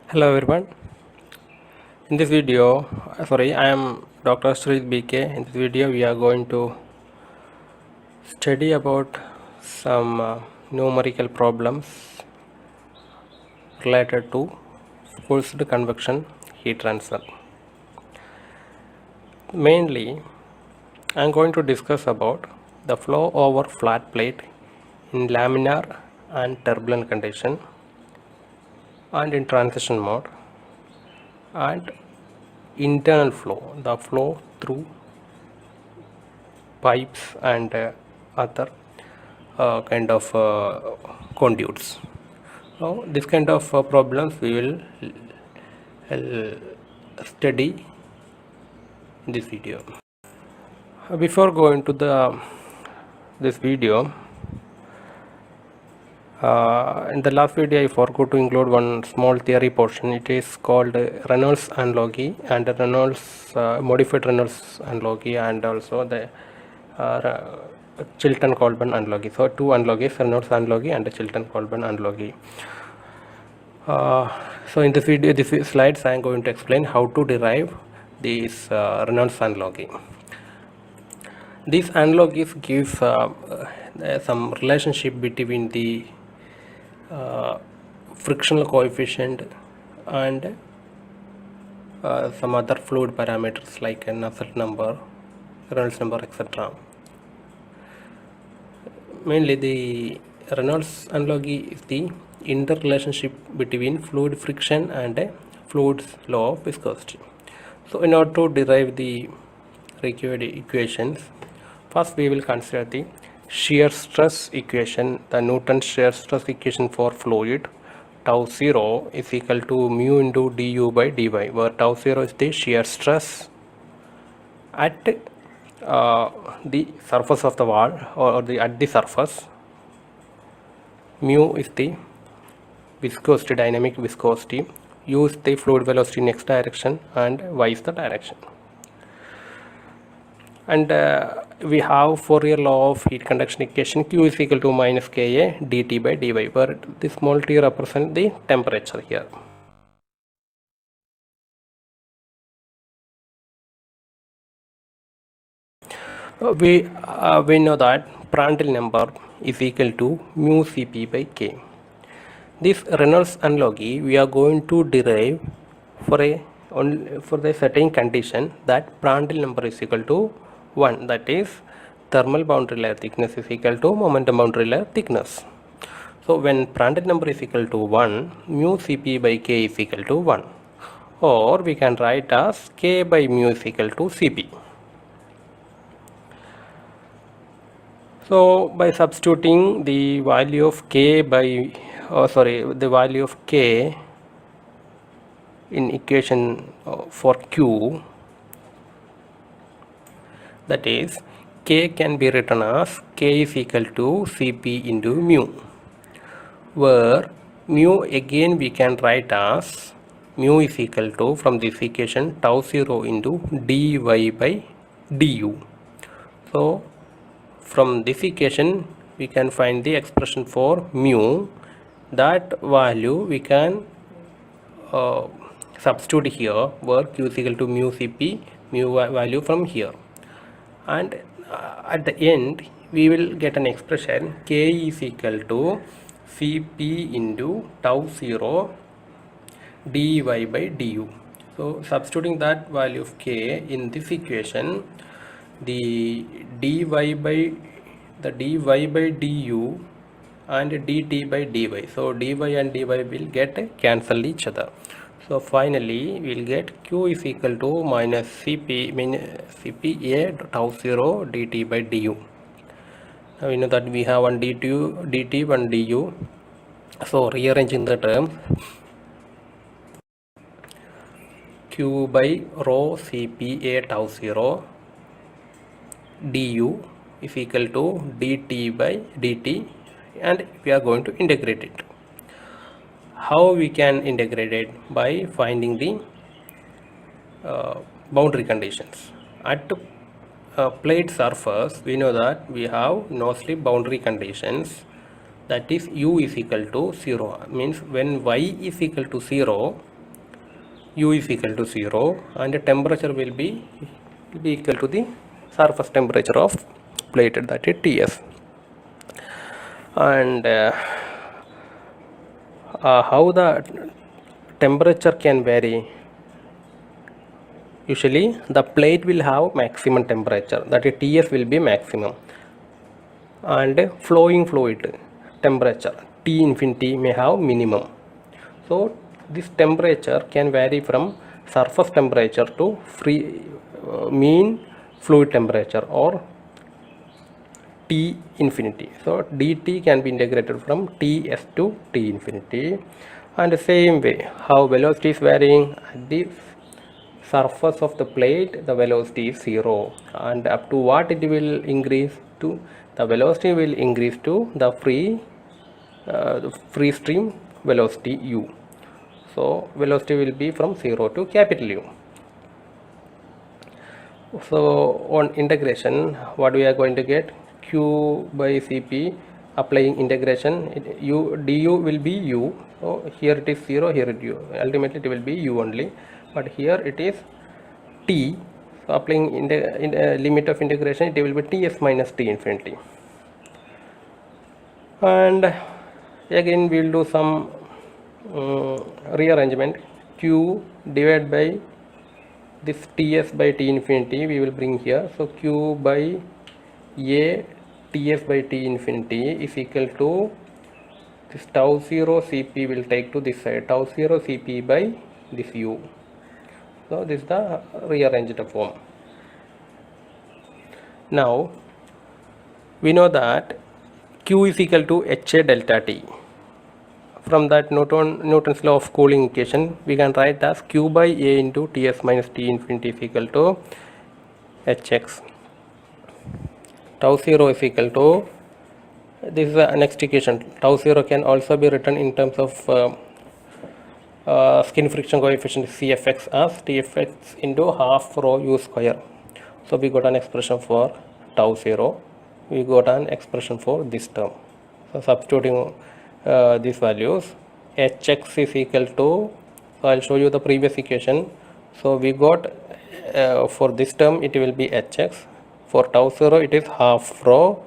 Hello everyone. In this video, I am Dr. Sridh BK. In this video, we are going to study about some numerical problems related to forced convection heat transfer. Mainly, I am going to discuss about the flow over flat plate in laminar and turbulent condition and in transition mode, and internal flow, the flow through pipes and other kind of conduits. So this kind of problems we will study in this video. Before going to the this video, in the last video I forgot to include one small theory portion. It is called Reynolds analogy and Reynolds modified Reynolds analogy, and also the Chilton-Colburn analogy. So two analogies, Reynolds analogy and the Chilton-Colburn analogy. So in this video, these slides, I am going to explain how to derive this Reynolds analogy. These analogies give some relationship between the frictional coefficient and some other fluid parameters like Nusselt number, Reynolds number, etc. Mainly the Reynolds analogy is the interrelationship between fluid friction and fluid's law of viscosity. So in order to derive the required equations, first we will consider the shear stress equation, the Newton's shear stress equation for fluid. Tau 0 is equal to mu into du by dy, where tau 0 is the shear stress at the surface of the wall, or at the surface. Mu is the viscosity, dynamic viscosity. U is the fluid velocity in x direction, and y is the direction. And we have Fourier law of heat conduction equation. Q is equal to minus Ka dt by dy, where this small t represents the temperature here. We know that Prandtl number is equal to mu Cp by K. This Reynolds analogy we are going to derive for the certain condition that Prandtl number is equal to 1, that is thermal boundary layer thickness is equal to momentum boundary layer thickness. So when Prandtl number is equal to 1, mu Cp by K is equal to 1, or we can write as K by mu is equal to Cp. So by substituting the value of K the value of K in equation for Q, that is K can be written as K is equal to Cp into mu, where mu again we can write as mu is equal to, from this equation, tau 0 into dy by du. So from this equation we can find the expression for mu. That value we can substitute here, where Q is equal to mu Cp, mu value from here, and at the end we will get an expression K is equal to Cp into tau 0 dy by du. So substituting that value of K in this equation, the dy by du and dt by dy, so dy and dy will get cancel each other. So finally we will get Q is equal to minus Cp, Cpa tau 0 dt by du. Now we know that we have one dt, one du. So rearranging the terms, Q by rho Cpa tau 0 du is equal to dt by dt, and we are going to integrate it. How we can integrate it? By finding the boundary conditions. At plate surface, we know that we have no slip boundary conditions, that is u is equal to 0, means when y is equal to 0, U is equal to 0 and the temperature will be equal to the surface temperature of plate, that is Ts. And how the temperature can vary? Usually the plate will have maximum temperature, that is Ts will be maximum, and flowing fluid temperature T infinity may have minimum. So this temperature can vary from surface temperature to mean fluid temperature or T infinity. So dt can be integrated from Ts to T infinity. And the same way, how velocity is varying at the surface of the plate, the velocity is 0, and up to what it will increase to, the velocity will increase to the free stream velocity u. So velocity will be from 0 to capital U. So on integration, what we are going to get? Q by Cp, applying integration, du will be u. So here it is 0, here it is u. Ultimately it will be u only, but here it is t. So applying limit of integration, it will be Ts minus T infinity. And again we will do some rearrangement. Q divided by this Ts by T infinity we will bring here. So Q by A Ts by T infinity is equal to this tau 0 Cp will take to this side, tau 0 Cp by this U. So this is the rearranged form. Now we know that Q is equal to HA delta T. From that Newton's law of cooling equation, we can write as Q by A into Ts minus T infinity is equal to Hx. Tau 0 is equal to, this is the next equation. Tau 0 can also be written in terms of skin friction coefficient Cfx as Tfx into half rho u square. So we got an expression for tau 0. We got an expression for this term. So substituting these values, Hx is equal to, so I'll show you the previous equation. So we got for this term it will be Hx, for tau 0 it is half rho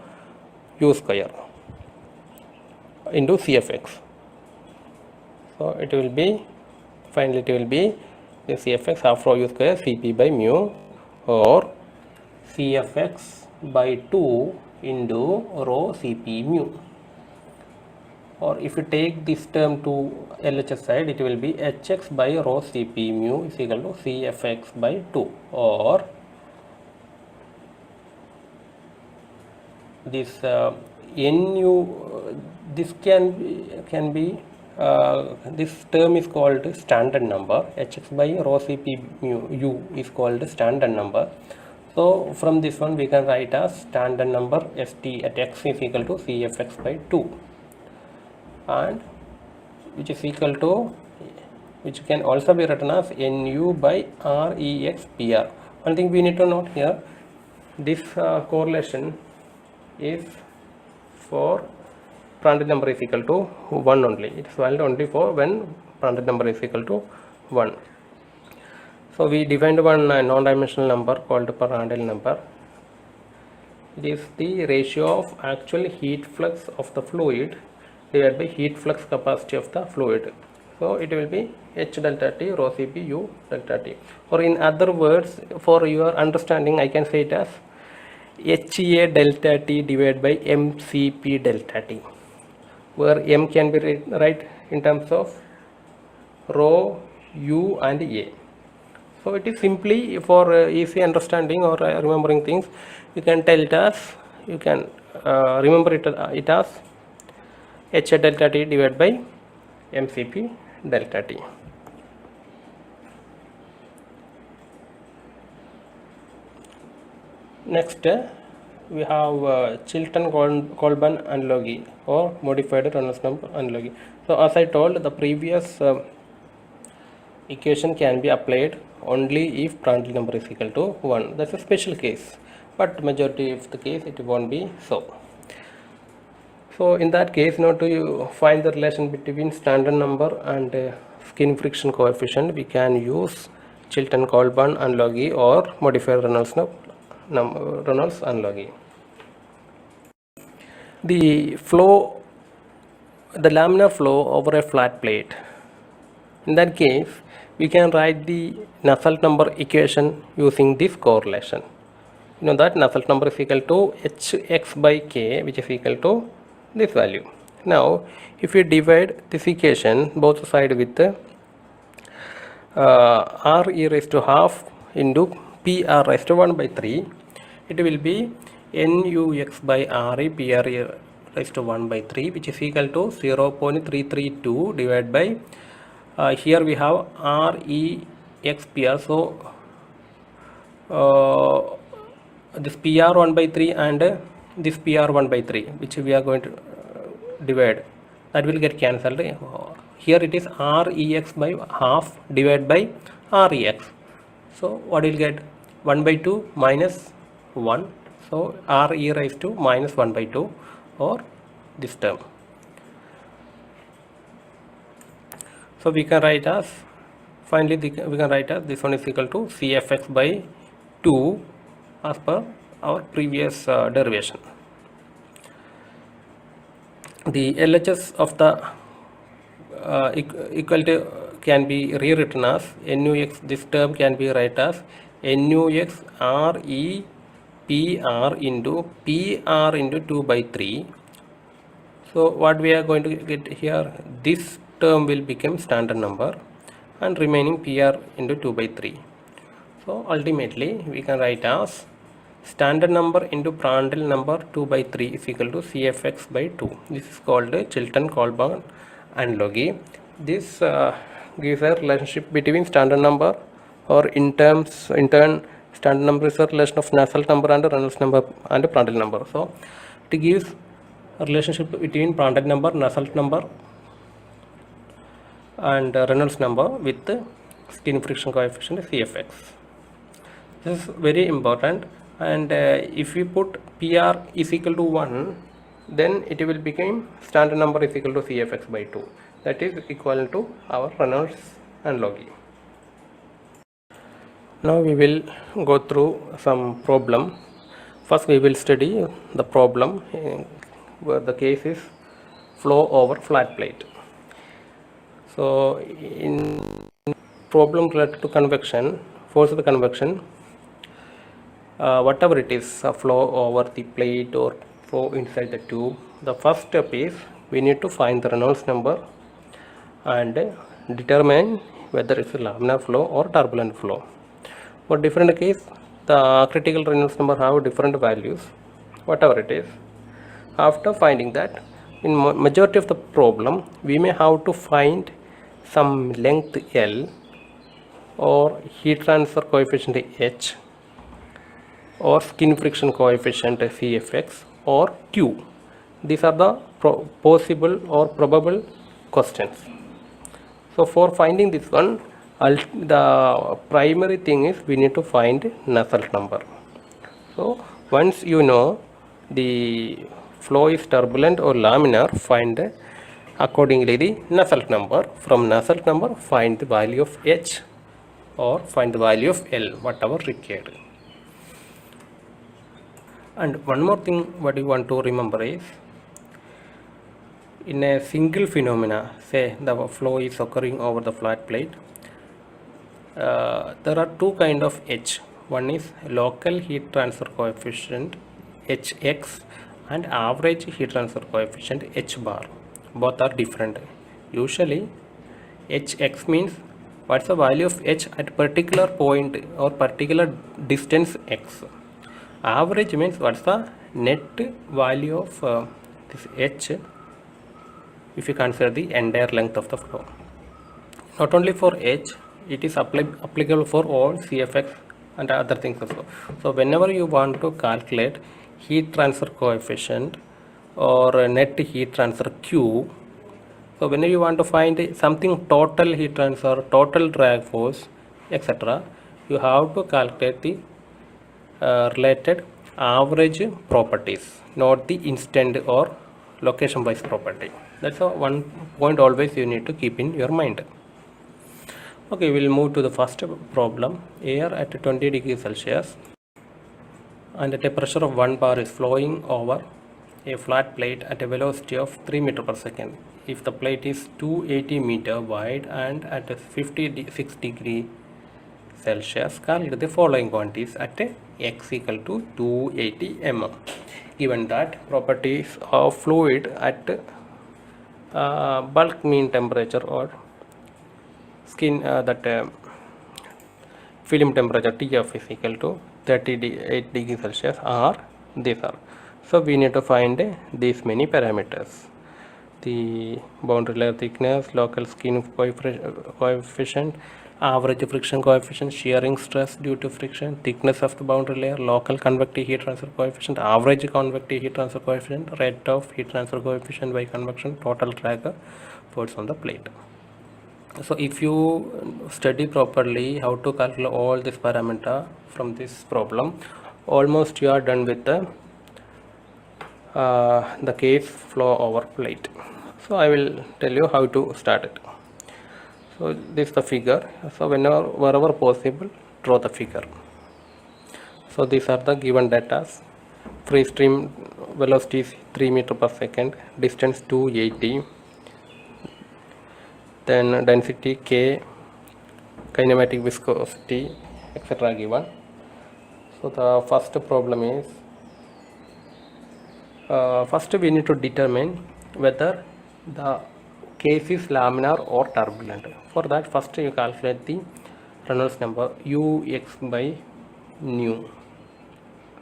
u square into Cfx. So it will be, finally it will be the Cfx half rho u square Cp by mu, or Cfx by 2 into rho Cp mu. Or if you take this term to LHS side, it will be Hx by rho Cp mu is equal to Cfx by 2, or this Nu, this can be this term is called standard number. Hx by rho Cp mu u is called standard number. So from this one we can write as standard number St at x is equal to Cfx by 2, and which is equal to, which can also be written as Nu by Rex Pr. One thing we need to note here, this correlation is for Prandtl number is equal to 1 only. It is valid only for when Prandtl number is equal to 1. So we defined one non-dimensional number called Prandtl number. It is the ratio of actual heat flux of the fluid divided by heat flux capacity of the fluid. So it will be H delta T rho Cp U delta T. Or in other words, for your understanding, I can say it as HA delta T divided by MCP delta T, where M can be right in terms of rho, U and A. So it is simply for easy understanding or remembering things, you can tell it as, you can remember it as HA delta T divided by MCP delta T. Next we have Chilton-Colburn analogy or modified Reynolds number analogy. So as I told, the previous equation can be applied only if Prandtl number is equal to 1. That's a special case, but majority of the case it won't be so. So in that case, now to find the relation between standard number and skin friction coefficient, we can use Chilton-Colburn analogy or modify Reynolds analogy. The laminar flow over a flat plate. In that case, we can write the Nusselt number equation using this correlation. You know that Nusselt number is equal to hx by k, which is equal to this value. Now, if we divide this equation both sides with r e raised to half into p r raised to 1 by 3, it will be nux by re p r raised to 1 by 3, which is equal to 0.332 divided by here we have REXPR, so this PR 1 by 3 and this PR 1 by 3, which we are going to divide, that will get cancelled. Here it is REX by half divided by REX, so what will get 1 by 2 minus 1, so RE raised to minus 1 by 2, or this term. So we can write as, finally we can write as this one is equal to Cfx by 2 as per our previous derivation. The LHS of the equality can be rewritten as NUX, this term can be written as NUX RE PR into PR into 2 by 3. So what we are going to get here, this term will become standard number and remaining PR into 2 by 3. So ultimately we can write as standard number into Prandtl number 2 by 3 is equal to Cfx by 2. This is called Chilton-Colburn analogy. This gives a relationship between standard number, or in turn standard number is a relation of Nusselt number and Reynolds number and Prandtl number. So it gives a relationship between Prandtl number, Nusselt number and Reynolds number with skin friction coefficient Cfx. This is very important, and if we put PR is equal to 1, then it will become standard number is equal to Cfx by 2, that is equal to our Reynolds analogy. Now we will go through some problem. First we will study the problem where the case is flow over flat plate. So in problem related to convection, force of the convection, whatever it is, a flow over the plate or flow inside the tube, the first step is we need to find the Reynolds number and determine whether it's a laminar flow or turbulent flow. For different case, the critical Reynolds number have different values, whatever it is. After finding that, in majority of the problem, we may have to find some length L, or heat transfer coefficient H, or skin friction coefficient Cfx, or Q. These are the possible or probable questions. So for finding this one, the primary thing is we need to find Nusselt number. So once you know the flow is turbulent or laminar, find accordingly the Nusselt number. From Nusselt number, find the value of H or find the value of L, whatever required. And one more thing what you want to remember is, in a single phenomena, say the flow is occurring over the flat plate, there are two kind of H. One is local heat transfer coefficient Hx and average heat transfer coefficient H bar. Both are different. Usually Hx means what's the value of H at particular point or particular distance x. Average means what's the net value of this H if you consider the entire length of the flow. Not only for H, it is applicable for all Cfx and other things also. So whenever you want to calculate heat transfer coefficient or net heat transfer Q, so whenever you want to find something total heat transfer, total drag force, etc., you have to calculate the related average properties, not the instant or location wise property. That's one point always you need to keep in your mind. Okay, we'll move to the first problem. Air at 20 degrees Celsius and at a pressure of 1 bar is flowing over a flat plate at a velocity of 3 meter per second. If the plate is 280 meter wide and at a 56 degree Celsius, calculate the following quantities at x equal to 280 mm. Given that properties of fluid at bulk mean temperature or skin film temperature TF is equal to 38 degrees Celsius are these are. So we need to find these many parameters: the boundary layer thickness, local skin coefficient, average friction coefficient, shearing stress due to friction, thickness of the boundary layer, local convective heat transfer coefficient, average convective heat transfer coefficient, rate of heat transfer coefficient by convection, total drag force on the plate. So if you study properly how to calculate all this parameter from this problem, almost you are done with the case flow over plate. So I will tell you how to start it. So this is the figure. So wherever possible, draw the figure. So these are the given data. Free stream velocity is 3 meter per second, distance 280, then density K, kinematic viscosity, etc. given. So the first problem is, first we need to determine whether the case is laminar or turbulent. For that, first you calculate the Reynolds number Ux by nu.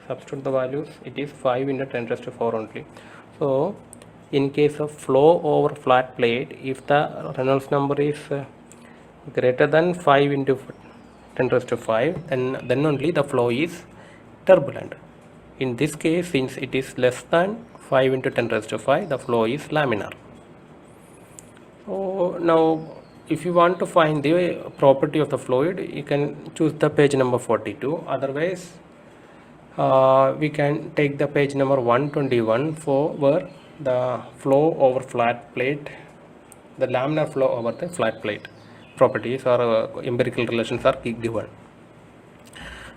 Substitute the values. It is 5 into 10 raised to 4 only. So in case of flow over flat plate, if the Reynolds number is greater than 5 into 10 raised to 5, then only the flow is turbulent. In this case, since it is less than 5 into 10 raised to 5, the flow is laminar. So now if you want to find the property of the fluid, you can choose the page number 42. Otherwise, we can take the page number 121 for where the flow over flat plate, the laminar flow over the flat plate properties or empirical relations are given.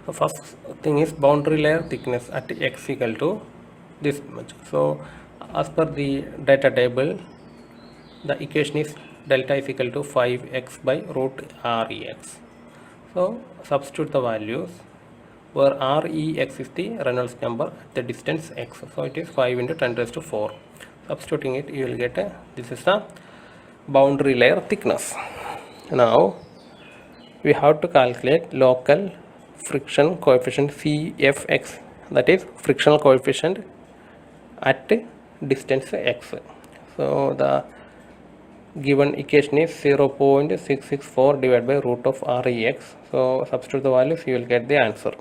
The first thing is boundary layer thickness at x equal to this much. So as per the data table, the equation is delta is equal to 5x by root rex. So substitute the values where rex is the Reynolds number at the distance x. So it is 5 into 10 raised to 4. Substituting it, you will get this is the boundary layer thickness. Now we have to calculate local friction coefficient Cfx, that is frictional coefficient at distance x. So the given equation is 0.664 divided by root of rex. So substitute the values, you will get the answer.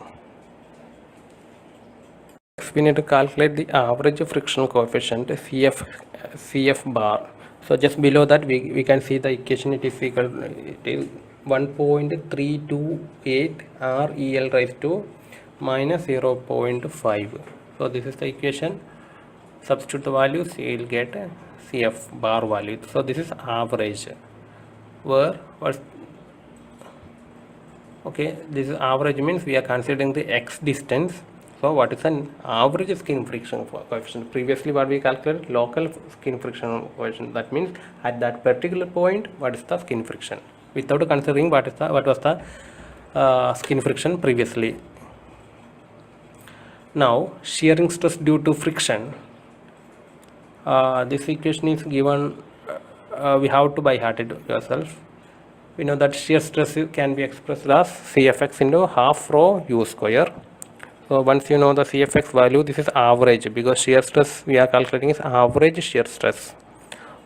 Next we need to calculate the average frictional coefficient Cf bar. So just below that we can see the equation. It is equal, it is 1.328 REL raised to minus 0.5. So this is the equation. Substitute the values, you will get Cf bar value. So this is average. Where what? Okay, this is average means we are considering the x distance. So what is an average skin friction coefficient? Previously what we calculated local skin friction coefficient. That means at that particular point what is the skin friction without considering what was the skin friction previously. Now shearing stress due to friction. This equation is given. We have to by heart it yourself. We know that shear stress can be expressed as Cfx into half rho u square. So once you know the Cfx value, this is average, because shear stress we are calculating is average shear stress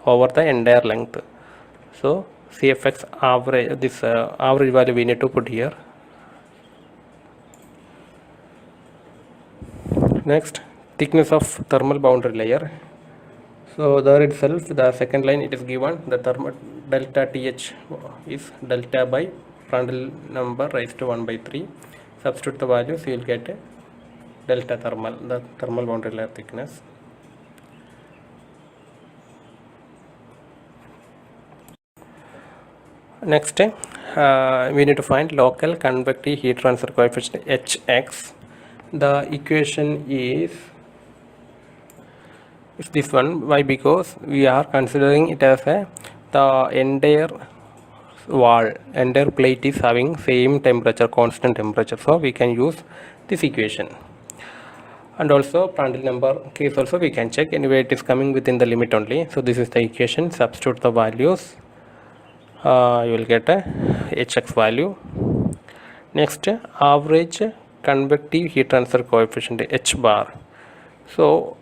over the entire length. So Cfx average, this average value we need to put here. Next, thickness of thermal boundary layer. So there itself, the second line it is given, the thermal delta Th is delta by Prandtl number raised to 1 by 3. Substitute the values, you will get delta thermal, the thermal boundary layer thickness. Next, we need to find local convective heat transfer coefficient Hx. The equation is this one. Why? Because we are considering it as the entire plate is having same temperature, constant temperature, so we can use this equation. And also Prandtl number case also we can check. Anyway, it is coming within the limit only. So this is the equation. Substitute the values, you will get a Hx value. Next, average convective heat transfer coefficient H bar. So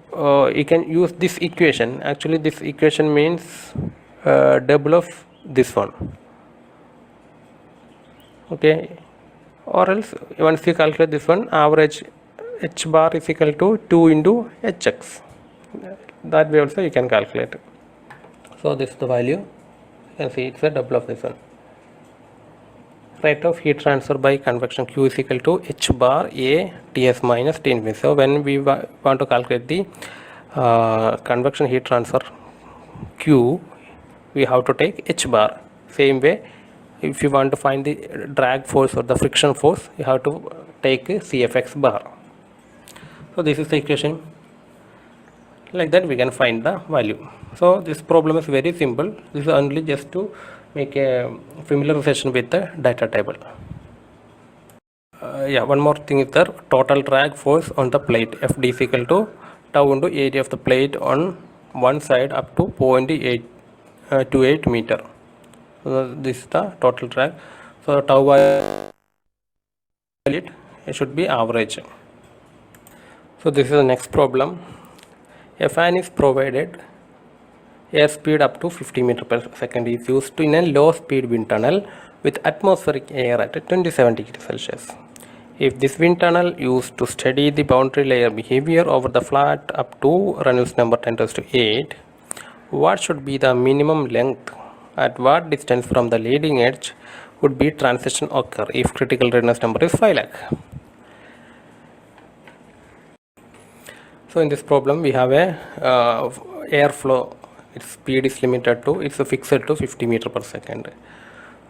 you can use this equation. Actually this equation means double of this one, okay, or else once you calculate this one, average H bar is equal to 2 into Hx. That way also you can calculate. So this is the value. You can see it's a double of this one. Rate of heat transfer by convection Q is equal to H bar A Ts minus T infinity. So when we want to calculate the convection heat transfer Q, we have to take H bar. Same way, if you want to find the drag force or the friction force, you have to take Cfx bar. So this is the equation. Like that we can find the value. So this problem is very simple. This is only just to make a familiarization with the data table. Yeah, one more thing is the total drag force on the plate. Fd is equal to tau into area of the plate on one side up to 0.28 meter. So this is the total drag. So tau value it should be average. So this is the next problem. A fan is provided. Air speed up to 50 meter per second is used in a low speed wind tunnel with atmospheric air at 27 degrees Celsius. If this wind tunnel used to study the boundary layer behavior over the flat up to Reynolds number 10⁸, what should be the minimum length? At what distance from the leading edge would be transition occur if critical Reynolds number is 5 lakh? So in this problem we have a airflow. Its speed is limited to, it's fixed to 50 meter per second.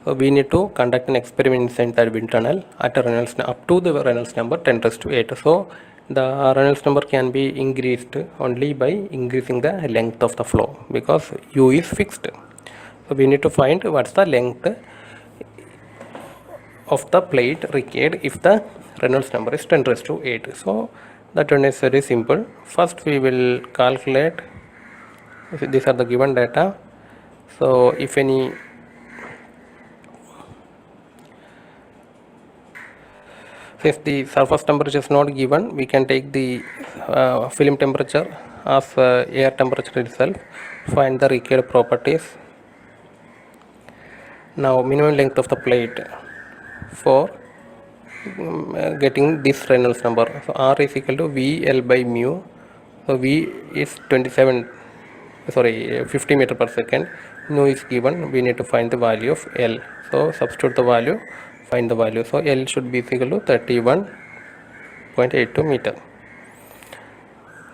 So we need to conduct an experiment inside that wind tunnel at a Reynolds up to the Reynolds number 10⁸. So the Reynolds number can be increased only by increasing the length of the flow because U is fixed. So we need to find what's the length of the plate required if the Reynolds number is 10⁸. So that one is very simple. First we will calculate. These are the given data. So if any since the surface temperature is not given, we can take the film temperature as air temperature itself, find the required properties. Now minimum length of the plate for getting this Reynolds number. So R is equal to VL by mu. So V is 50 meter per second. Nu is given. We need to find the value of L. So substitute the value, find the value. So L should be equal to 31.82 meter.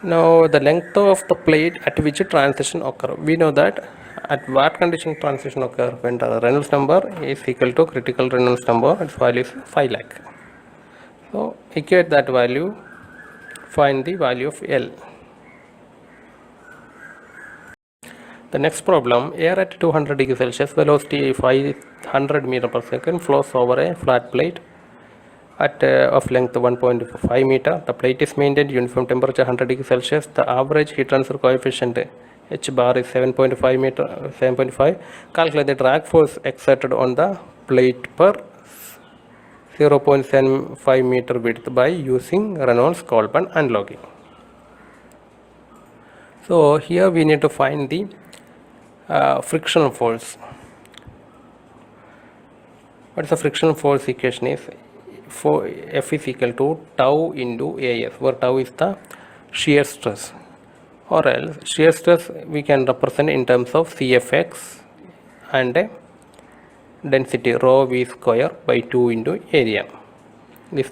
Now the length of the plate at which transition occur. We know that at what condition transition occur when the Reynolds number is equal to critical Reynolds number. Its value is 5 lakh. So equate that value, find the value of L. The next problem, air at 200 degrees Celsius, velocity 500 meter per second, flows over a flat plate at of length 1.5 meter. The plate is maintained uniform temperature 100 degrees Celsius. The average heat transfer coefficient H bar is 7.5. Calculate the drag force exerted on the plate per 0.75 meter width by using Reynolds-Colburn analogy. So here we need to find the frictional force. What is the frictional force equation is? For F is equal to tau into AS, where tau is the shear stress, or else shear stress we can represent in terms of Cfx and density rho v square by 2 into area. This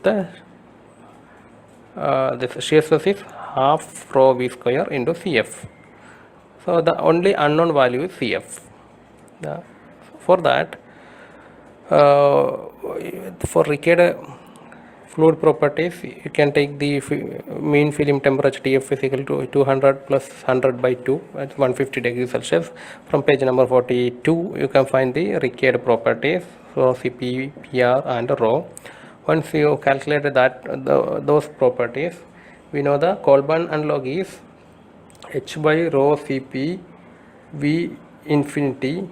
shear stress is half rho v square into Cf. So the only unknown value is Cf. For that For Rickard fluid properties, you can take the mean film temperature TF is equal to 200 plus 100 by 2, that's 150 degrees Celsius. From page number 42, you can find the Rickard properties, so Cp, PR and rho. Once you calculate that those properties, we know the Kolban analog is H by rho Cp V infinity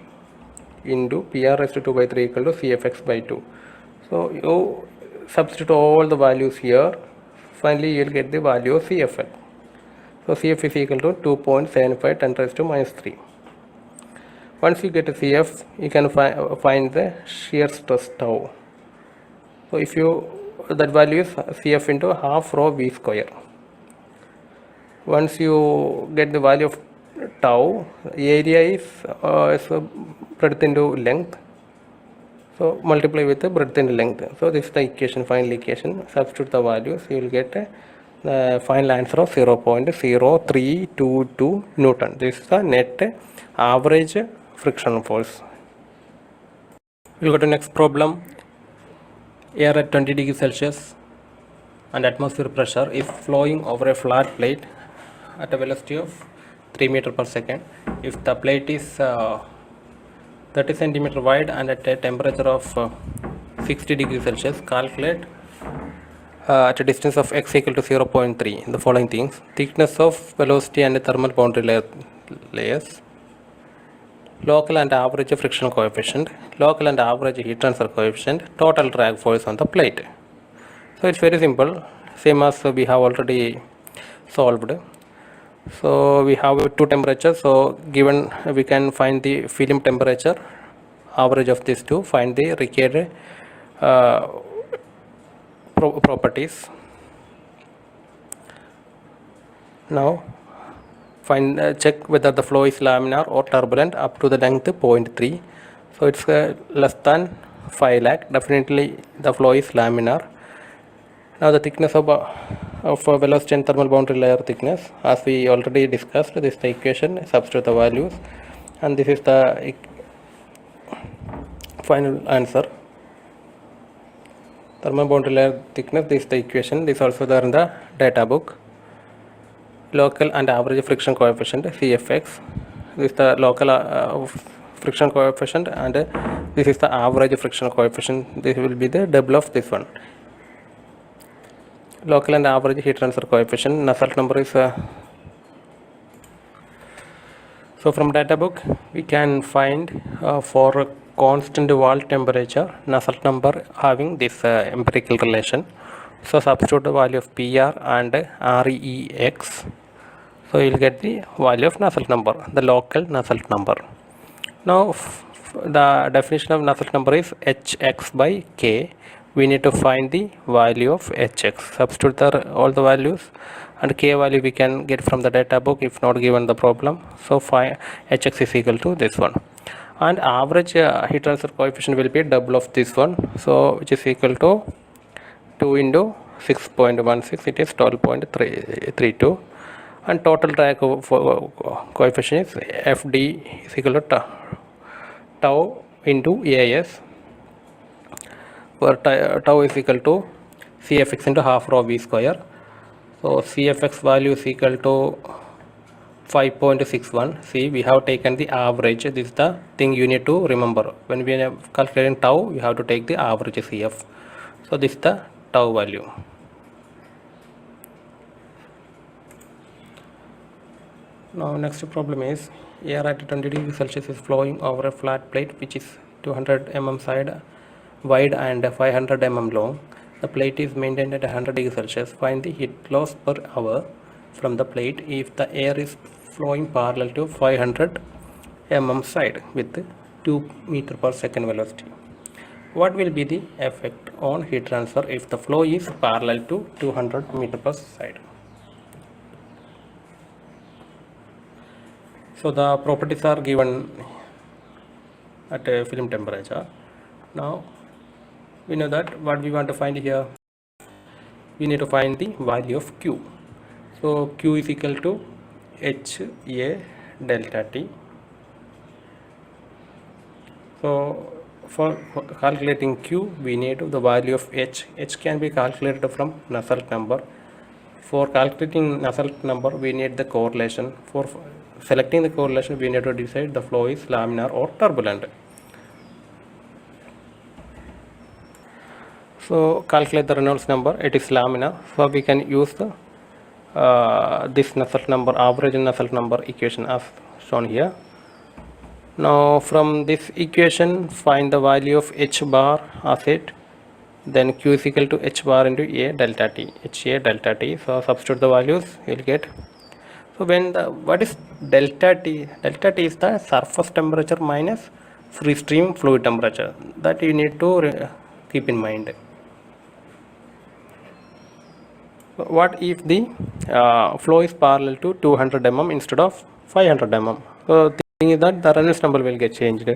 into PR raised to 2 by 3 equal to Cfx by 2. So you substitute all the values here, finally you will get the value of Cfl. So Cf is equal to 2.75 10 raised to minus 3. Once you get a Cf, you can find the shear stress tau. So if you, that value is Cf into half rho V square. Once you get the value of tau, area is breadth into length, so multiply with the breadth into length. So this is the equation, final equation. Substitute the values, you will get the final answer of 0.0322 Newton. This is the net average friction force. We'll go to next problem. Air at 20 degrees Celsius and atmosphere pressure is flowing over a flat plate at a velocity of 3 meters per second. If the plate is 30 centimeter wide and at a temperature of 60 degrees Celsius, calculate at a distance of x equal to 0.3 the following things: thickness of velocity and thermal boundary layers, local and average friction coefficient, local and average heat transfer coefficient, total drag force on the plate. So it's very simple, same as we have already solved. So we have two temperatures, so given we can find the film temperature, average of these two, find the Rickard properties. Now find check whether the flow is laminar or turbulent up to the length 0.3. So it's less than 5 lakh, definitely the flow is laminar. Now the thickness of velocity and thermal boundary layer thickness, as we already discussed, this is the equation, substitute the values, and this is the final answer. Thermal boundary layer thickness, this is the equation, this is also there in the data book. Local and average friction coefficient Cfx, this is the local friction coefficient, and this is the average friction coefficient, this will be the double of this one. Local and average heat transfer coefficient, Nusselt number is so from data book we can find for constant wall temperature Nusselt number having this empirical relation. So substitute the value of PR and REX, so you will get the value of Nusselt number, the local Nusselt number. Now the definition of Nusselt number is Hx by K. We need to find the value of Hx, substitute all the values, and K value we can get from the data book if not given the problem. So Hx is equal to this one, and average heat transfer coefficient will be double of this one, so which is equal to 2 into 6.16, it is 12.32, and total drag coefficient is Fd is equal to tau into AS, where tau is equal to Cfx into half rho V square. So Cfx value is equal to 5.61. See, we have taken the average. This is the thing you need to remember. When we are calculating tau, you have to take the average Cf. So this is the tau value. Now next problem is air at 20 degrees Celsius is flowing over a flat plate which is 200 mm side wide and 500 mm long. The plate is maintained at 100 degrees Celsius. Find the heat loss per hour from the plate if the air is flowing parallel to 500 mm side with 2 meter per second velocity. What will be the effect on heat transfer if the flow is parallel to 200 meter per side? So the properties are given at a film temperature. Now we know that what we want to find here, we need to find the value of Q. So Q is equal to HA delta T. So for calculating Q, we need the value of H. H can be calculated from Nusselt number. For calculating Nusselt number, we need the correlation. For selecting the correlation, we need to decide the flow is laminar or turbulent. So calculate the Reynolds number. It is laminar. So we can use the this Nusselt number, average Nusselt number equation as shown here. Now from this equation, find the value of H bar as it. Then Q is equal to H bar into A delta T. H A delta T. So substitute the values. You will get. So when the what is delta T? Delta T is the surface temperature minus free stream fluid temperature. That you need to keep in mind. What if the flow is parallel to 200 mm instead of 500 mm? So the thing is that the Reynolds number will get changed.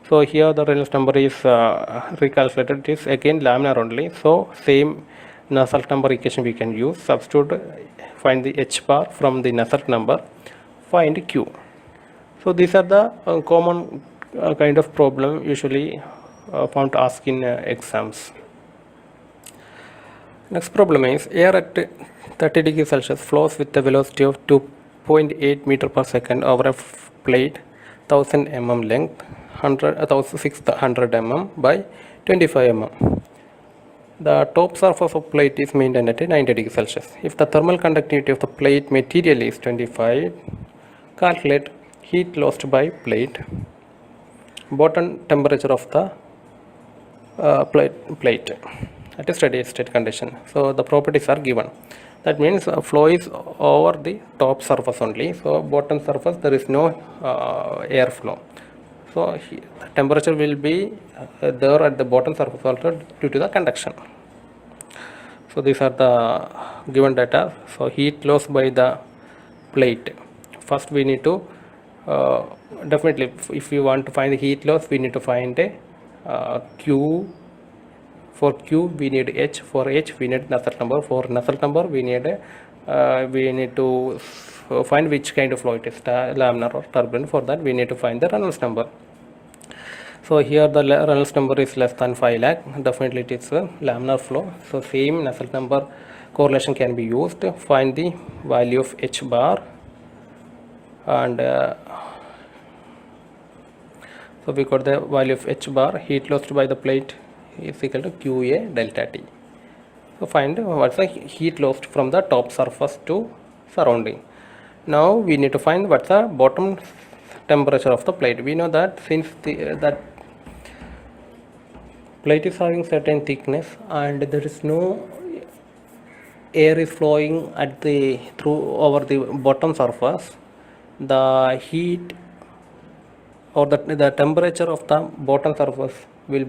So here the Reynolds number is recalculated. It is again laminar only. So same Nusselt number equation we can use. Substitute, find the H bar from the Nusselt number, find Q. So these are the common kind of problem usually found to ask in exams. Next problem is air at 30 degrees Celsius flows with a velocity of 2.8 meter per second over a plate 1000 mm length, 1600 mm by 25 mm. The top surface of plate is maintained at 90 degrees Celsius. If the thermal conductivity of the plate material is 25, calculate heat lost by plate, bottom temperature of the plate at a steady state condition. So the properties are given. That means flow is over the top surface only. So bottom surface there is no air flow. So the temperature will be there at the bottom surface also due to the conduction. So these are the given data. So heat loss by the plate. First we need to definitely, if we want to find the heat loss, we need to find a Q. For Q we need H. For H we need Nusselt number. For Nusselt number we need to find which kind of flow it is, laminar or turbulent. For that we need to find the Reynolds number. So here the Reynolds number is less than 5 lakh. Definitely it is a laminar flow. So same Nusselt number correlation can be used. Find the value of H bar, and so we got the value of H bar. Heat lost by the plate is equal to QA delta T. So find what's the heat lost from the top surface to surrounding. Now we need to find what's the bottom temperature of the plate. We know that since that plate is having certain thickness and there is no air is flowing at the over the bottom surface, the heat or the temperature of the bottom surface will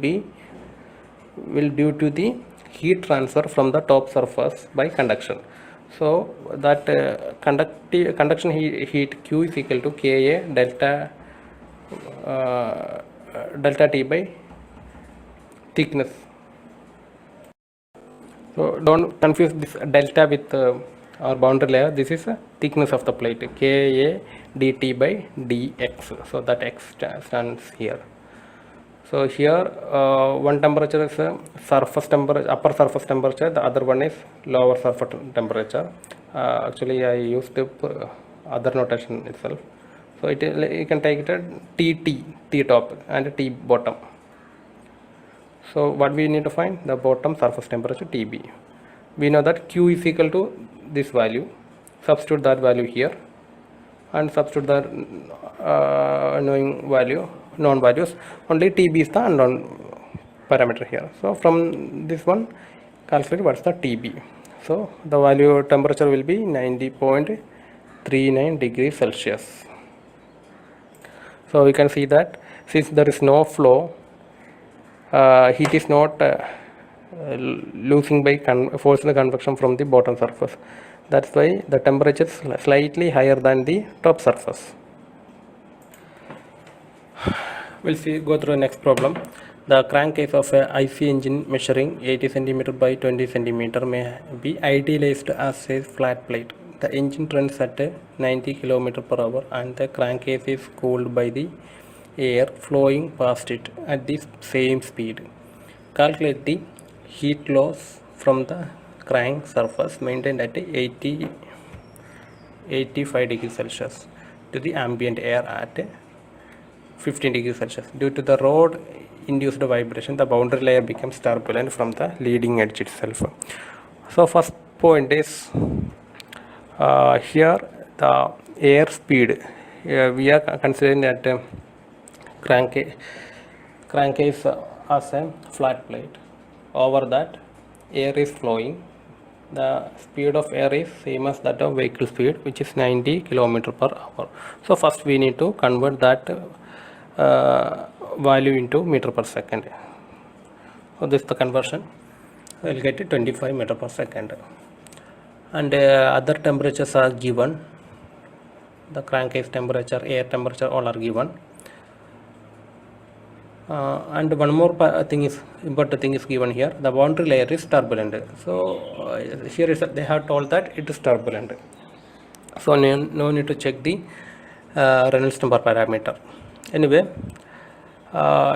due to the heat transfer from the top surface by conduction. So that conduction heat Q is equal to Ka delta T by thickness. So don't confuse this delta with our boundary layer. This is a thickness of the plate, Ka dt by dx. So that x stands here. So here one temperature is surface temperature, upper surface temperature. The other one is lower surface temperature. Actually I used the other notation itself. So you can take it at T top and T bottom. So what we need to find? The bottom surface temperature Tb. We know that Q is equal to this value. Substitute that value here and substitute the known values. Only Tb is the unknown parameter here. So from this one calculate what's the Tb. So the value temperature will be 90.39 degrees Celsius. So we can see that since there is no flow, heat is not losing by forcing the convection from the bottom surface. That's why the temperature is slightly higher than the top surface. We'll go through the next problem. The crankcase of a IC engine measuring 80 cm by 20 cm may be idealized as a flat plate. The engine runs at 90 km per hour and the crankcase is cooled by the air flowing past it at the same speed. Calculate the heat loss from the crank surface maintained at 85 degrees Celsius to the ambient air at 15 degrees Celsius. Due to the rod induced vibration, the boundary layer becomes turbulent from the leading edge itself. So first point is here the air speed. We are considering that crankcase as a flat plate. Over that, air is flowing. The speed of air is same as that of vehicle speed, which is 90 km per hour. So first we need to convert that value into meter per second. So this is the conversion. We will get it 25 meter per second. And other temperatures are given. The crankcase temperature, air temperature, all are given. And one more important thing is given here. The boundary layer is turbulent. So here is they have told that it is turbulent. So no need to check the Reynolds number parameter. Anyway,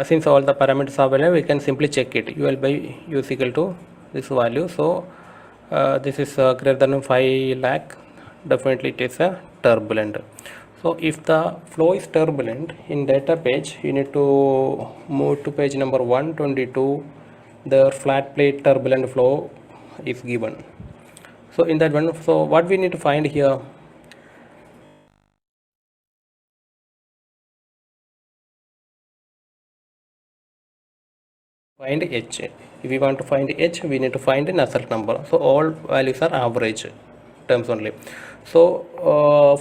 since all the parameters are available, we can simply check it. UL by U is equal to this value. So this is greater than 5 lakh. Definitely it is a turbulent. So if the flow is turbulent, in data page you need to move to page number 122. The flat plate turbulent flow is given. So in that one, so what we need to find here, find H. If we want to find H, we need to find a Nusselt number. So all values are average terms only. So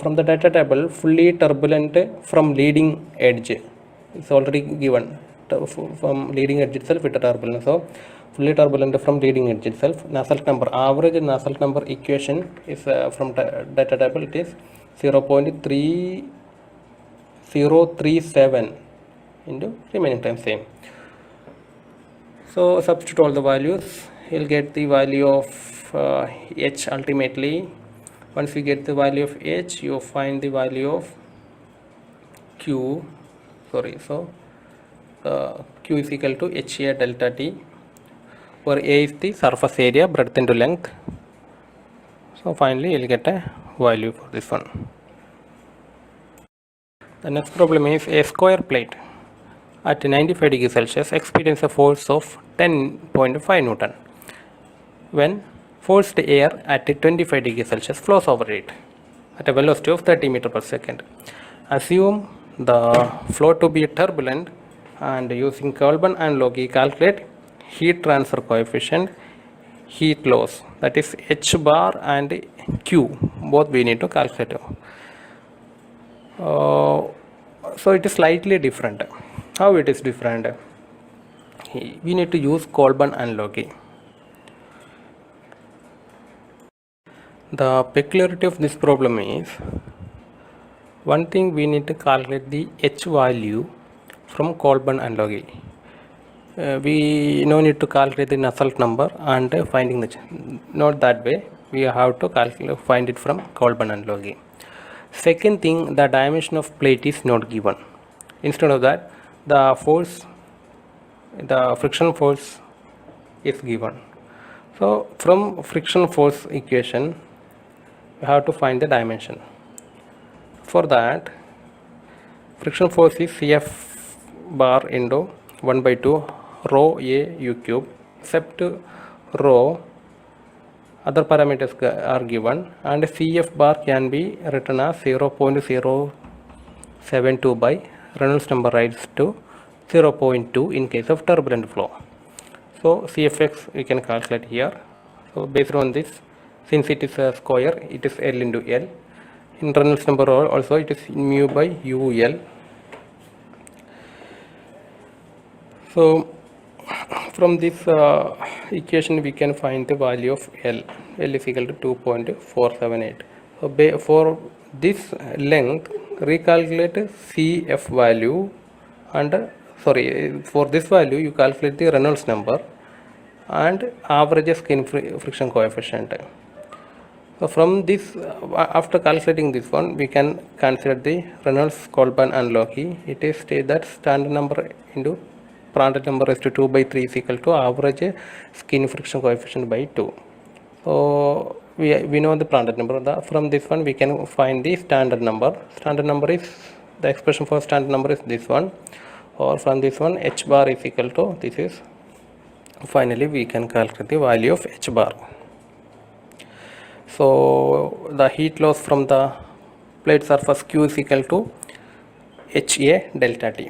from the data table, fully turbulent from leading edge is already given. From leading edge itself it is turbulent. So fully turbulent from leading edge itself. Nusselt number, average Nusselt number equation is from data table, it is 0.3037 into remaining time same. So substitute all the values, you'll get the value of H ultimately. Once you get the value of H, you find the value of Q. So Q is equal to HA delta T, where A is the surface area, breadth into length. So finally you'll get a value for this one. The next problem is a square plate at 95 degrees Celsius experience a force of 10.5 Newton when forced air at 25 degrees Celsius flows over it at a velocity of 30 meter per second. Assume the flow to be turbulent and using Kolban analogy calculate heat transfer coefficient, heat loss, that is H bar and Q, both we need to calculate. So it is slightly different. How it is different? We need to use Kolban analogy. The peculiarity of this problem is, one thing, we need to calculate the H value from Kolban analogy. We no need to calculate the Nusselt number and finding the, not that way, we have to find it from Kolban analogy. Second thing, the dimension of plate is not given. Instead of that, the force, the friction force is given. So from friction force equation, we have to find the dimension. For that, friction force is Cf bar into 1 by 2 rho A U cube, except rho other parameters are given, and Cf bar can be written as 0.072 by Reynolds number raised to 0.2 in case of turbulent flow. So Cfx we can calculate here. So based on this, since it is a square, it is L into L. In Reynolds number also it is mu by UL. So from this equation we can find the value of L. L is equal to 2.478. So for this length, recalculate Cf value, and for this value you calculate the Reynolds number and average skin friction coefficient. So from this, after calculating this one, we can consider the Reynolds-Colburn analogy. It is stated that standard number into Prandtl number is to 2 by 3 is equal to average skin friction coefficient by 2. So we know the Prandtl number. From this one, we can find the standard number. Standard number is, the expression for standard number is this one, or from this one, h bar is equal to this is. Finally, we can calculate the value of h bar. So the heat loss from the plate surface Q is equal to HA delta T.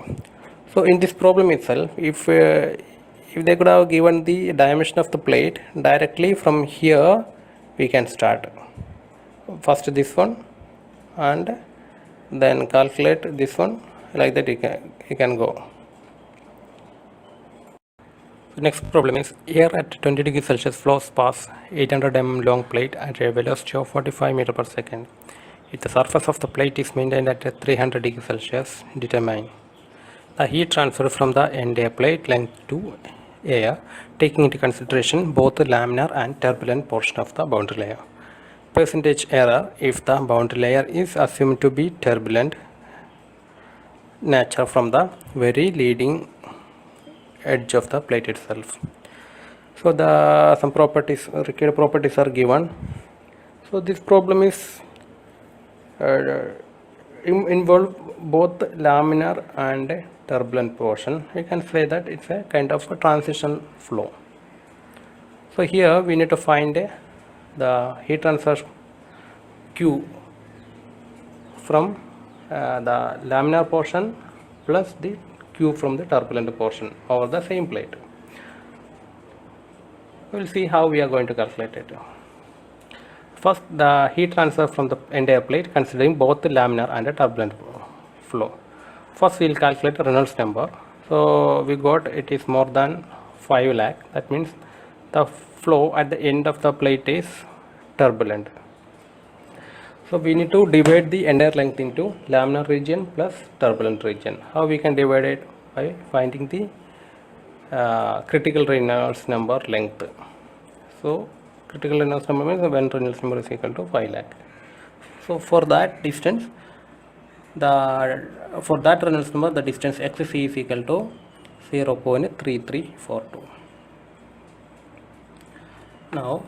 So in this problem itself, if they could have given the dimension of the plate directly from here, we can start. First this one and then calculate this one, like that you can go. The next problem is, air at 20 degrees Celsius flows past 800 mm long plate at a velocity of 45 meter per second. If the surface of the plate is maintained at 300 degrees Celsius, determine the heat transfer from the end air plate length to air, taking into consideration both the laminar and turbulent portion of the boundary layer. Percentage error if the boundary layer is assumed to be turbulent nature from the very leading edge of the plate itself. So the some properties, required properties are given. So this problem is involve both laminar and turbulent portion. We can say that it's a kind of a transition flow. So here we need to find the heat transfer Q from the laminar portion plus the Q from the turbulent portion over the same plate. We will see how we are going to calculate it. First, the heat transfer from the entire plate considering both the laminar and the turbulent flow. First, we will calculate the Reynolds number. So we got it is more than 5 lakh. That means the flow at the end of the plate is turbulent. So we need to divide the entire length into laminar region plus turbulent region. How we can divide it? By finding the critical Reynolds number length. So critical Reynolds number means when Reynolds number is equal to 5 lakh. So for that distance, for that Reynolds number, the distance XC is equal to 0.3342. Now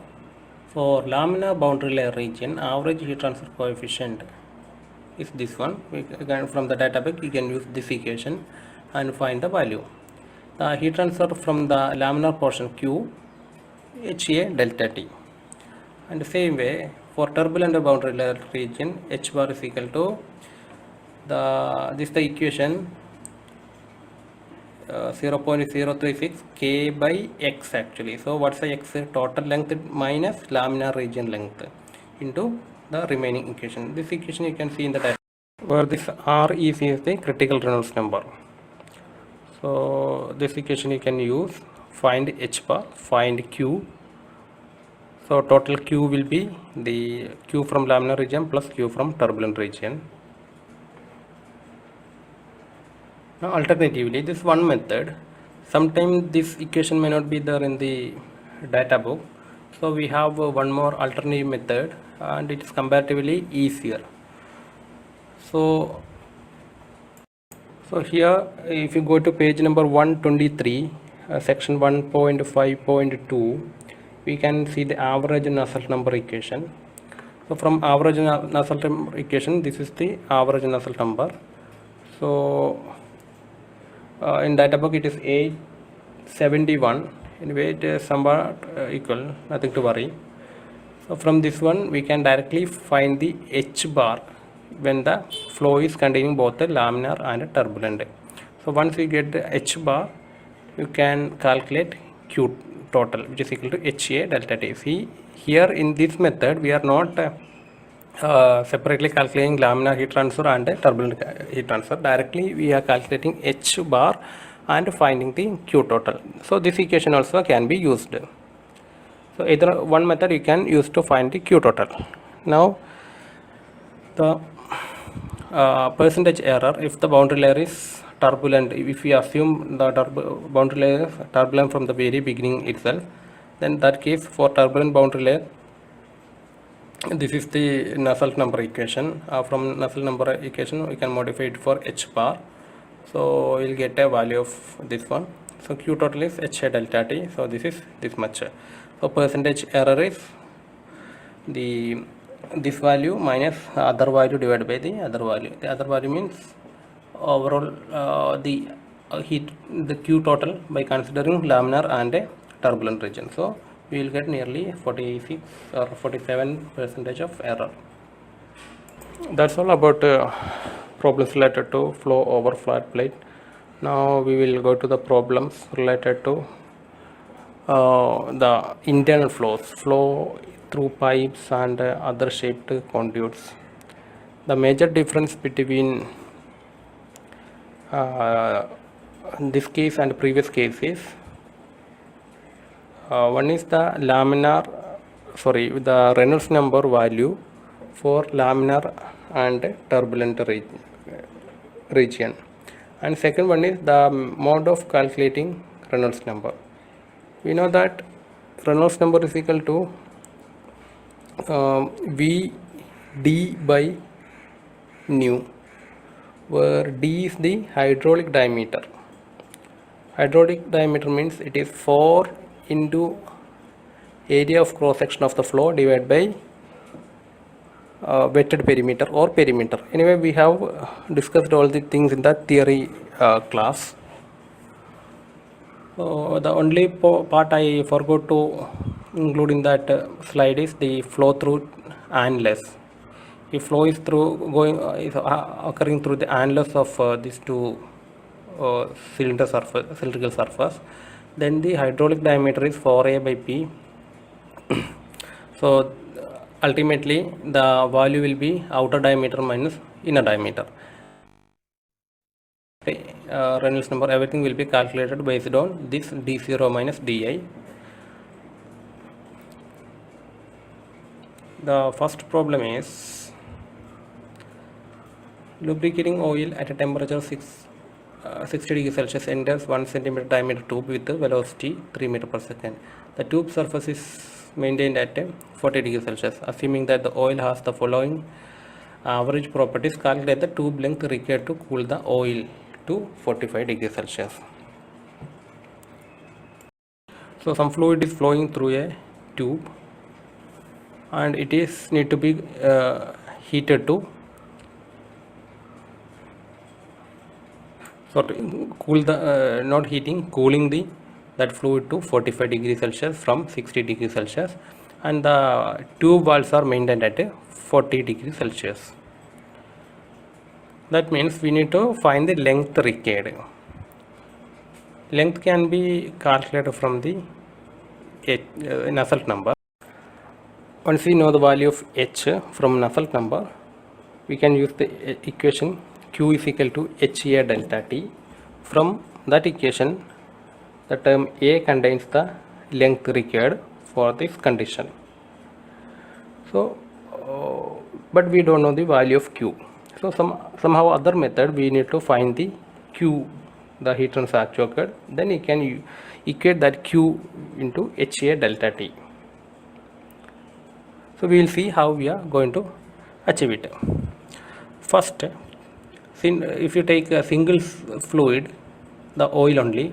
for laminar boundary layer region, average heat transfer coefficient is this one. We can, from the data book, you can use this equation and find the value. The heat transfer from the laminar portion Q, HA delta T. And the same way for turbulent boundary layer region, H bar is equal to this is the equation 0.036 K by X actually. So what's the X? Total length minus laminar region length into the remaining equation. This equation you can see in the data where this R is the critical Reynolds number. So this equation you can use, find H bar, find Q. So total Q will be the Q from laminar region plus Q from turbulent region. Now alternatively, this one method, sometimes this equation may not be there in the data book. So we have one more alternative method and it is comparatively easier. So here if you go to page number 123, section 1.5.2, we can see the average Nusselt number equation. So from average Nusselt number equation, this is the average Nusselt number. So in data book it is 871. Anyway, it is somewhat equal, nothing to worry. So from this one we can directly find the H bar when the flow is containing both the laminar and turbulent. So once we get the H bar, you can calculate Q total, which is equal to HA delta T. See here in this method we are not separately calculating laminar heat transfer and turbulent heat transfer. Directly we are calculating H bar and finding the Q total. So this equation also can be used. So either one method you can use to find the Q total. Now the percentage error if the boundary layer is turbulent, if we assume the boundary layer is turbulent from the very beginning itself, then that case for turbulent boundary layer This is the Nusselt number equation. From Nusselt number equation, we can modify it for h bar. So we'll get a value of this one. So Q total is h delta t. So this is this much. So percentage error is this value minus other value divided by the other value. The other value means overall the Q total by considering laminar and a turbulent region. So we will get nearly 46 or 47% of error. That's all about problems related to flow over flat plate. Now we will go to the problems related to the internal flow through pipes and other shaped conduits. The major difference between this case and previous case is one is the the Reynolds number value for laminar and turbulent region, and second one is the mode of calculating Reynolds number. We know that Reynolds number is equal to Vd by nu, where d is the hydraulic diameter. Hydraulic diameter means it is 4 into area of cross section of the flow divided by wetted perimeter or perimeter. Anyway, we have discussed all the things in the theory class. The only part I forgot to include in that slide is the flow through annulus. If flow is occurring through the annulus of these two cylindrical surface, then the hydraulic diameter is 4a by p. So ultimately the value will be outer diameter minus inner diameter. Reynolds number, everything will be calculated based on this d0 minus di. The first problem is lubricating oil at a temperature 60 degrees Celsius enters 1 centimeter diameter tube with the velocity 3 meter per second. The tube surface is maintained at 40 degrees Celsius. Assuming that the oil has the following average properties, calculate the tube length required to cool the oil to 45 degrees Celsius. So some fluid is flowing through a tube and it is need to be heated to cool the not heating, cooling that fluid to 45 degrees Celsius from 60 degrees Celsius, and the tube walls are maintained at 40 degrees Celsius. That means we need to find the length required. Length can be calculated from the Nusselt number. Once we know the value of h from Nusselt number, we can use the equation Q is equal to HA delta T. From that equation, the term A contains the length required for this condition. So, but we don't know the value of Q. So somehow other method we need to find the Q, the heat transfer actuated. Then you can equate that Q into HA delta T. So we will see how we are going to achieve it. First, if you take a single fluid, the oil only,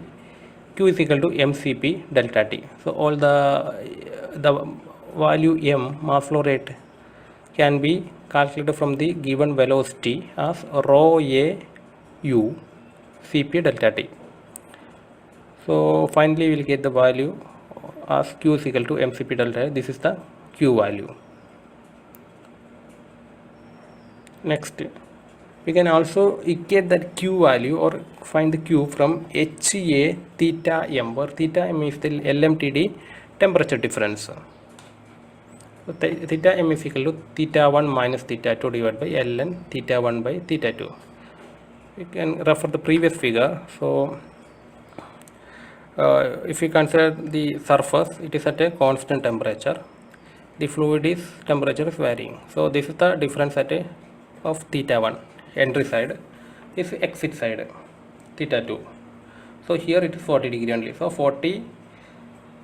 Q is equal to mCp delta T. So all the value m, mass flow rate, can be calculated from the given velocity as rho a u Cp delta T. So finally we will get the value as Q is equal to mCp delta T. This is the Q value. Next, we can also equate that Q value or find the Q from HA theta m, where theta m is the LMTD temperature difference. So theta m is equal to theta 1 minus theta 2 divided by ln theta 1 by theta 2. You can refer the previous figure. So if you consider the surface, it is at a constant temperature. The fluid is temperature is varying. So this is the difference of theta 1. Entry side, this is exit side, theta 2. So here it is 40 degree only. So 40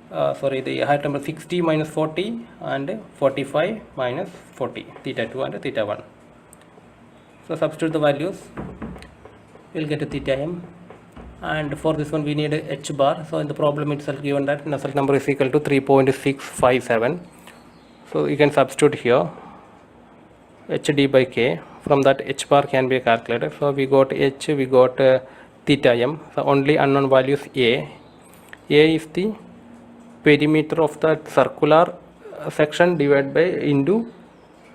the height number 60 minus 40 and 45 minus 40, theta 2 and theta 1. So substitute the values, we'll get a theta m, and for this one we need a h bar. So in the problem itself given that Nusselt number is equal to 3.657. So you can substitute here hd by k. From that h bar can be calculated. So we got h, we got theta m. So only unknown value is a. A is the perimeter of the circular section divided by into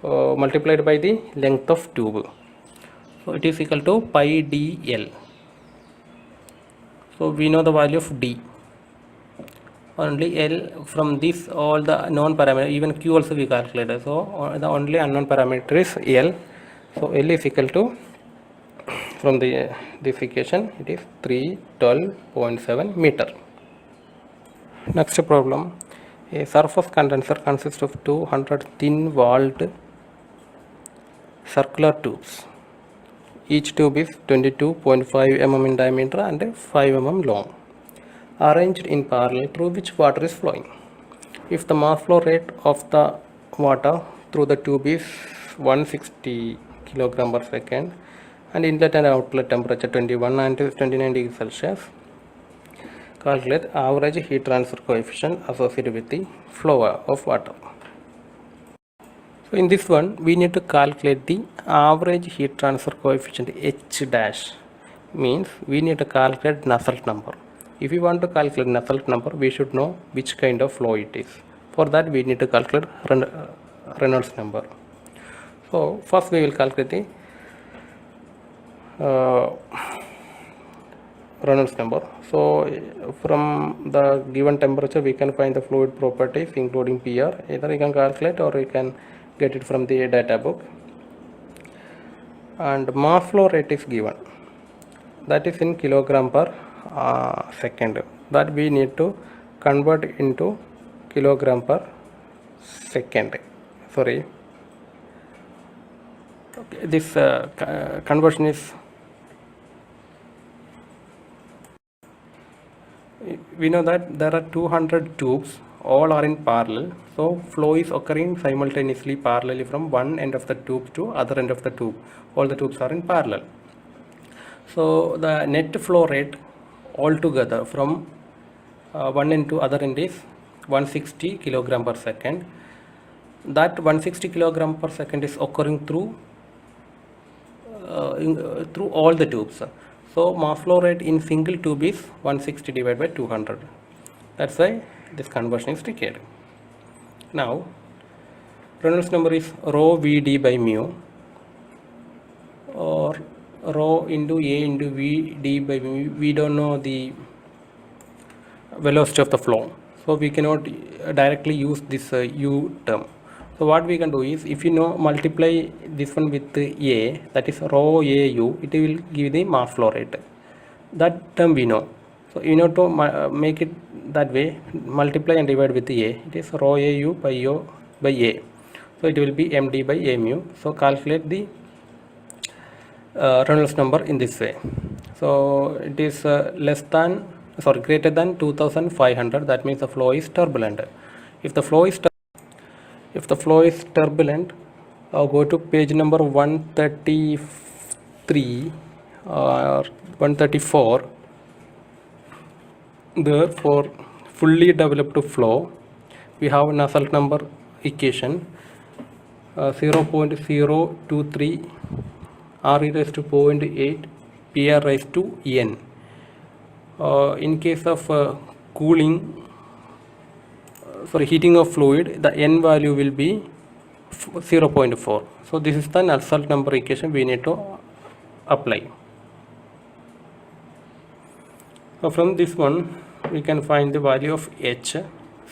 multiplied by the length of tube. So it is equal to pi dl. So we know the value of d. Only L, from this all the known parameter, even Q also we calculated. So the only unknown parameter is L. So L is equal to, from this equation, it is 312.7 meter. Next problem, a surface condenser consists of 200 thin walled circular tubes. Each tube is 22.5 mm in diameter and 5 mm long, arranged in parallel through which water is flowing. If the mass flow rate of the water through the tube is 160 kg per second and inlet and outlet temperature 21 and 29 degrees Celsius, calculate average heat transfer coefficient associated with the flow of water. So in this one we need to calculate the average heat transfer coefficient H dash, means we need to calculate Nusselt number. If we want to calculate Nusselt number, we should know which kind of flow it is. For that we need to calculate Reynolds number. So first we will calculate the Reynolds number. So from the given temperature we can find the fluid properties including PR. Either you can calculate or you can get it from the data book. And mass flow rate is given, that is in kilogram per second. That we need to convert into kilogram per second. Sorry, okay, this conversion is, we know that there are 200 tubes, all are in parallel, so flow is occurring simultaneously parallelly from one end of the tube to other end of the tube. All the tubes are in parallel. So the net flow rate altogether from one end to other end is 160 kg per second. That 160 kg per second is occurring through through all the tubes. So mass flow rate in single tube is 160 divided by 200. That's why this conversion is required. Now Reynolds number is rho Vd by mu, or rho into A into Vd by mu. We don't know the velocity of the flow, so we cannot directly use this U term. So what we can do is, if you know, multiply this one with A, that is rho AU, it will give the mass flow rate. That term we know. So you know to make it that way, multiply and divide with A. It is rho AU by O by A. So it will be MD by A mu. So calculate the Reynolds number in this way. So it is greater than 2500. That means the flow is turbulent. If the flow is turbulent, go to page number 133 or 134. There, for fully developed flow, we have Nusselt number equation 0.023 R raised to 0.8 PR raised to N. In case of heating of fluid, the N value will be 0.4. So this is the Nusselt number equation we need to apply. So from this one we can find the value of H.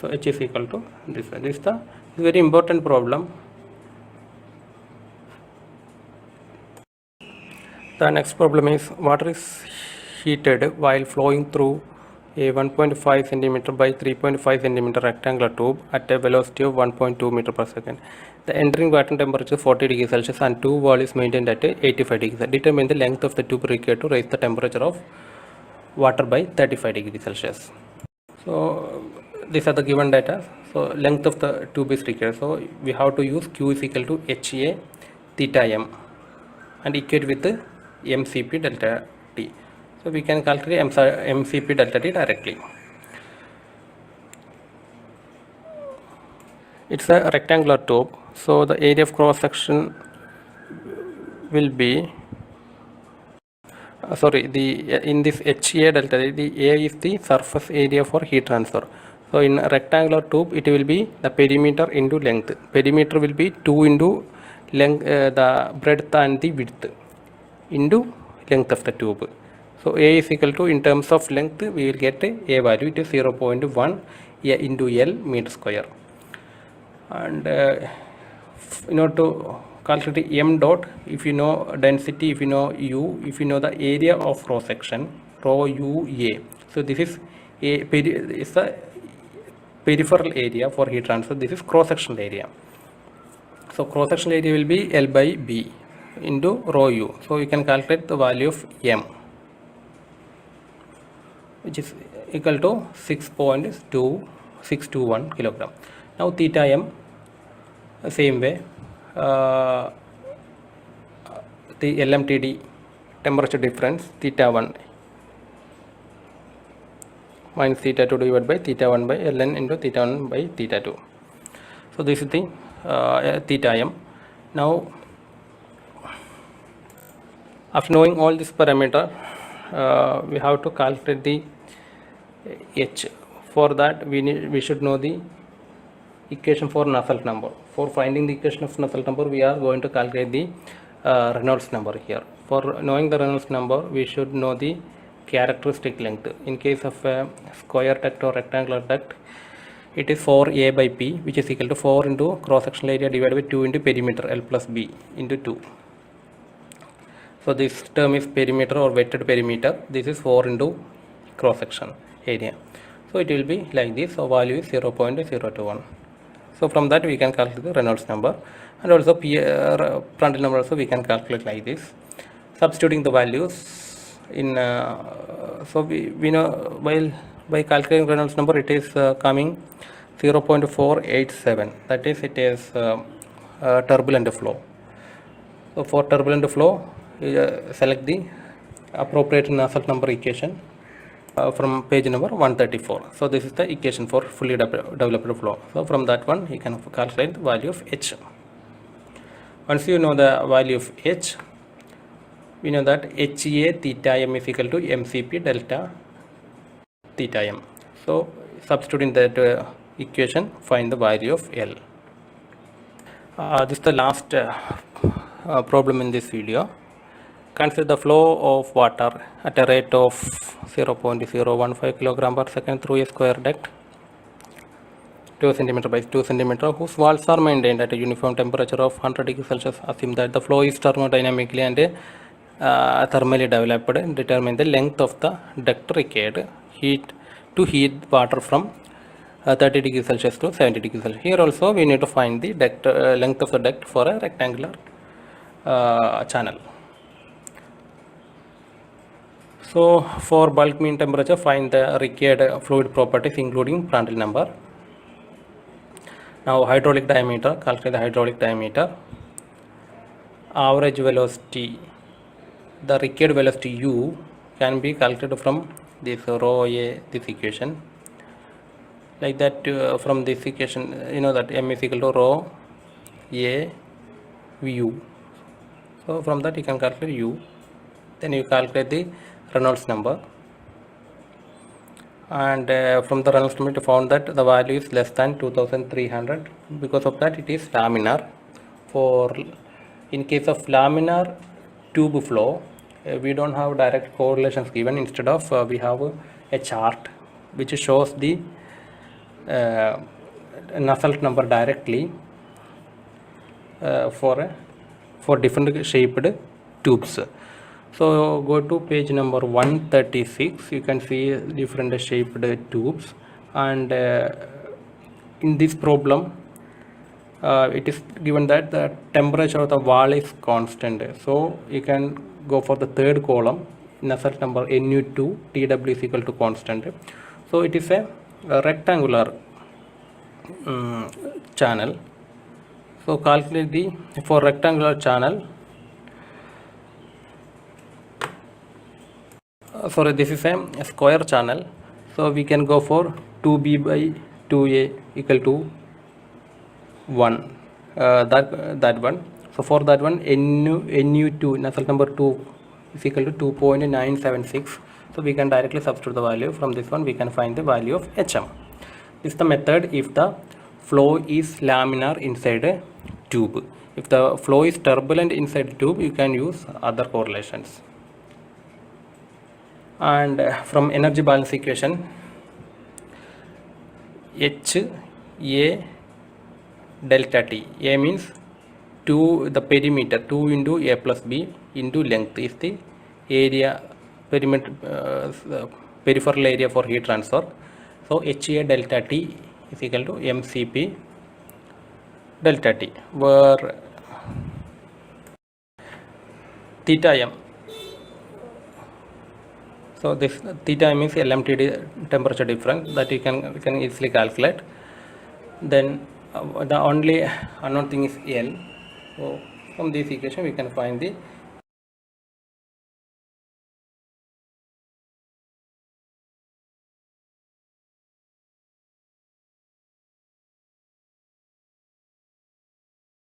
So H is equal to this one. This is the very important problem. The next problem is, water is heated while flowing through a 1.5 cm by 3.5 cm rectangular tube at a velocity of 1.2 meter per second. The entering water temperature is 40 degrees Celsius and tube wall is maintained at 85 degrees. Determine the length of the tube required to raise the temperature of water by 35 degrees Celsius. So these are the given data. So length of the tube is required. So we have to use Q is equal to HA theta m and equate with the MCP delta T. So we can calculate MCP delta T directly. It's a rectangular tube. So the area of cross section will be in this HA delta, the A is the surface area for heat transfer. So in a rectangular tube, it will be the perimeter into length. Perimeter will be 2 into length, the breadth and the width into length of the tube. So A is equal to, in terms of length, we will get A value, it is 0.1 into L meter square. And in order to calculate M dot, if you know density, if you know U, if you know the area of cross section, rho U A. So this is the peripheral area for heat transfer. This is cross sectional area. So cross sectional area will be L by B into rho U. So you can calculate the value of M, which is equal to 6.2621 kilogram. Now theta M, same way, the LMTD temperature difference, theta 1 minus theta 2 divided by theta 1 by ln into theta 1 by theta 2. So this is the theta M. Now after knowing all this parameter, we have to calculate the H. For that we should know the equation for Nusselt number. For finding the equation of Nusselt number, we are going to calculate the Reynolds number here. For knowing the Reynolds number, we should know the characteristic length. In case of a square duct or rectangular duct, it is 4A by P, which is equal to 4 into cross sectional area divided by 2 into perimeter L plus B into 2. So this term is perimeter or wetted perimeter. This is 4 into cross section area. So it will be like this. So value is 0.021. So from that we can calculate the Reynolds number, and also Prandtl number also we can calculate like this, substituting the values in. So we know while by calculating Reynolds number, it is coming 0.487. That is, it is turbulent flow. So for turbulent flow, select the appropriate Nusselt number equation from page number 134. So this is the equation for fully developed flow. So from that one you can calculate the value of H. Once you know the value of H, we know that HA theta M is equal to MCP delta theta M. So substituting that equation, find the value of L. This is the last problem in this video. Consider the flow of water at a rate of 0.015 kilogram per second through a square duct 2 cm by 2 cm, whose walls are maintained at a uniform temperature of 100 degrees Celsius. Assume that the flow is thermodynamically and thermally developed. Determine the length of the duct required to heat water from 30 degrees Celsius to 70 degrees Celsius. Here also we need to find the duct length of the duct for a rectangular channel. So for bulk mean temperature, find the required fluid properties including Prandtl number. Now hydraulic diameter, calculate the hydraulic diameter. Average velocity, the required velocity U can be calculated from this rho A, this equation. Like that, from this equation, you know that M is equal to rho A U. So from that you can calculate U. Then you calculate the Reynolds number, and from the Reynolds number you found that the value is less than 2300. Because of that, it is laminar. For in case of laminar tube flow, we don't have direct correlations given. Instead of we have a chart which shows the Nusselt number directly for different shaped tubes. So go to page number 136. You can see different shaped tubes, and in this problem it is given that the temperature of the wall is constant. So you can go for the third column, Nusselt number Nu2, Tw is equal to constant. So it is a a rectangular channel. So calculate the for rectangular channel. Sorry, this is a square channel, so we can go for 2b by 2a equal to 1, that one. So for that one, nu2 Nusselt number 2 is equal to 2.976. so we can directly substitute the value. From this one we can find the value of hm. This is the method if the flow is laminar inside a tube. If the flow is turbulent inside the tube, you can use other correlations. And from energy balance equation, H A delta T. A means 2, the perimeter, 2 into A plus B into length is the area, perimeter, peripheral area for heat transfer. So HA delta T is equal to MCP delta T, where theta m. So this theta m is LMTD temperature difference that you can easily calculate. Then the only unknown thing is L. So from this equation we can find the